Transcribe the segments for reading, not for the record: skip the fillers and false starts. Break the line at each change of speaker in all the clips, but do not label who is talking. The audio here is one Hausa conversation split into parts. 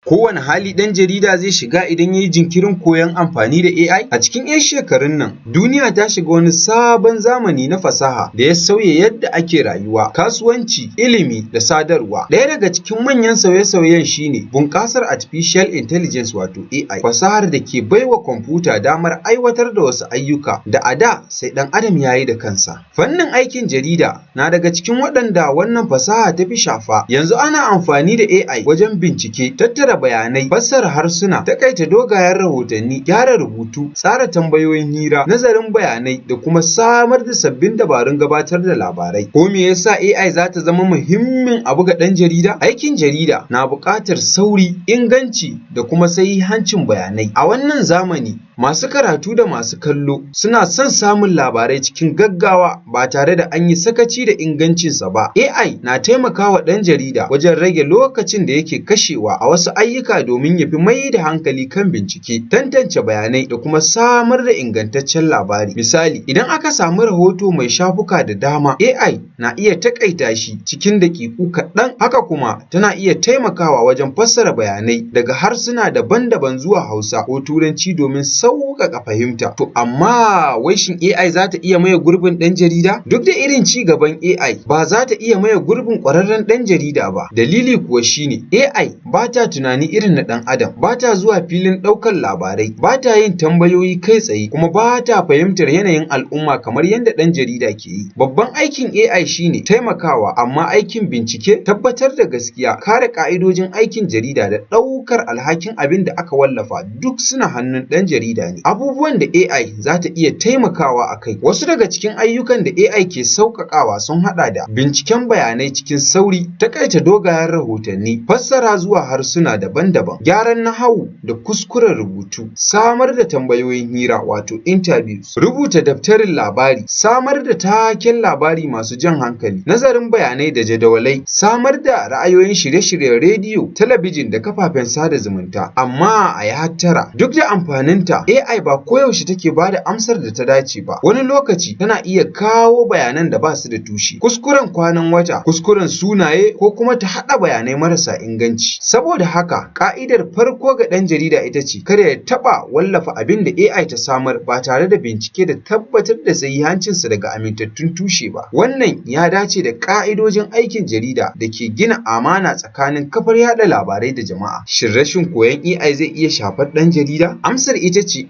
Kowane hali ɗan jarida zai shiga idan ya yi jinkirin koyon amfani da AI? A cikin 'yan shekarun nan, duniya ta shiga wani sabon zamani na fasaha da ya sauya yadda ake rayuwa, kasuwanci, ilimi da sadarwa. Ɗaya daga cikin manyan sauye-sauyen shine bunƙasar Artificial Intelligence wato AI, fasahar da ke baiwa kwamfuta damar aiwatar da wasu ayyuka da a da sai ɗan adam ya yi da kansa. Fannin aikin jarida na daga cikin waɗanda wannan fasaha ta fi shafa. Yanzu ana amfani da AI wajen bincike, tattara bayanai, fassara harsuna, takaita dogayen rahotanni, gyara rubutu, tsara tambayoyin hira, nazarin bayanai da kuma samar da sabbin dabarun gabatar da labarai. Ko me yasa AI za ta zama muhimmin abu ga ɗan jarida? Aikin jarida na buƙatar sauri, inganci da kuma sahihancin bayanai. A wannan zamani, masu karatu da masu kallo suna son samun labarai cikin gaggawa ba tare da an yi sakaci da ingancinsa ba. AI na taimakawa ɗan jarida wajen rage lokacin da yake kashewa a wasu ayyuka domin ya fi mai da hankali kan bincike, tantance bayanai da kuma samar da ingantaccen labari. Misali, idan aka samu rahoto mai shafuka da dama, AI na iya takaita shi cikin daƙiƙu kaɗan. Haka kuma tana iya taimakawa wajen fassara bayanai daga harsuna daban-daban zuwa Hausa ko Turanci domin sauƙaƙa fahimta. To amma wai shin AI za ta iya maye gurbin ɗan jarida? Duk da irin ci gaban AI, ba za ta iya maye gurbin ƙwararren ɗan jarida ba. Dalili kuwa shine AI ba ta tunani irin na ɗan adam, ba ta zuwa filin ɗaukar labarai, ba ta yin tambayoyi kai tsaye, kuma ba ta fahimtar yanayin al'umma kamar yadda ɗan jarida ke yi. Babban aikin AI shine taimakawa, amma aikin bincike, tabbatar da gaskiya, kare ƙa'idojin aikin jarida da ɗaukar alhakin abin da aka wallafa duk suna hannun ɗan jarida ne. Abubuwan da AI za ta iya taimakawa a kai. Wasu daga cikin ayyukan da AI ke sauƙaƙawa sun haɗa da binciken bayanai cikin sauri, takaita dogayen rahotanni, fassara zuwa harsuna daban-daban, gyaran nahawu da kuskuren rubutu, samar da tambayoyin hira wato interviews, rubuta daftarin labari, samar da taken labari masu jan hankali, nazarin bayanai da jadawalai, samar da ra'ayoyin shirye-shiryen rediyo, talabijin da kafafen sada zumunta. Amma a yi hattara, duk da amfaninta, AI ba koyaushe take ba da amsar da ta dace ba. Wani lokaci tana iya kawo bayanan da ba su da tushe, kuskuren kwanan wata, kuskuren sunaye, ko kuma ta haɗa bayanai marasa inganci. Saboda haka, ƙa'idar farko ga ɗan jarida ita ce kada ya taɓa wallafa abin da AI ta samar ba tare da bincike da tabbatar da sahihancinsa daga amintattun tushe ba. Wannan ya dace da ƙa'idojin aikin jarida da ke gina amana tsakanin kafar yaɗa labarai da jama'a. Shin rashin koyon AI zai iya shafar ɗan jarida? Amsar ita ce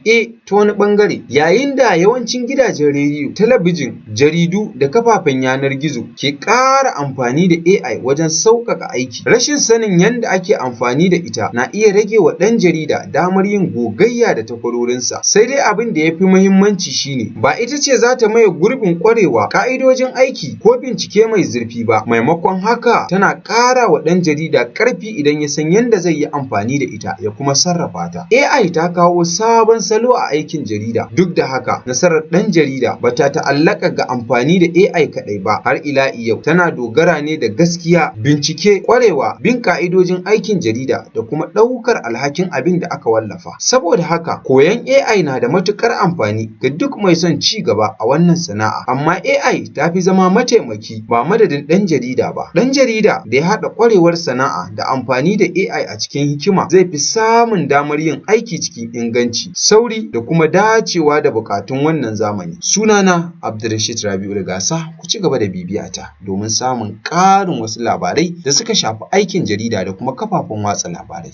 ta wani ɓangare. Yayin da yawancin gidajen rediyo, talabijin, jaridu da kafafen yanar gizo ke ƙara amfani da AI wajen sauƙaƙa aiki, rashin sanin yadda ake amfani da ita na iya rage wa ɗan jarida damar yin gogayya da takwarorinsa. Sai dai abin da ya fi muhimmanci shine ba ita ce za ta maye gurbin ƙwarewa, ƙa'idojin aiki ko bincike mai zurfi ba. Maimakon haka, tana ƙara wa ɗan jarida ƙarfi idan ya san yadda zai yi amfani da ita ya kuma sarrafa ta. AI ta kawo sabon salo a aikin jarida. Duk da haka, nasarar ɗan jarida ba ta ta'allaka ga amfani da AI kaɗai ba. Har ila yau tana dogara ne da gaskiya, bincike, ƙwarewa, bin ƙa'idojin aikin jarida da kuma ɗaukar alhakin abin da aka wallafa. Saboda haka, koyon AI na da matuƙar amfani ga duk mai son ci gaba a wannan sana'a. Amma AI ta fi zama mataimaki, ba madadin ɗan jarida ba. Ɗan jarida da ya haɗa ƙwarewar sana'a da amfani da AI a cikin hikima zai fi samun damar yin aiki cikin inganci, sauri da kuma dacewa da buƙatun wannan zamani. Sunana Abdulrashid Rabi'u Rigasa. Ku ci gaba da bibiyata domin samun ƙarin wasu labarai da suka shafi aikin jarida da kuma kafafen watsa labarai.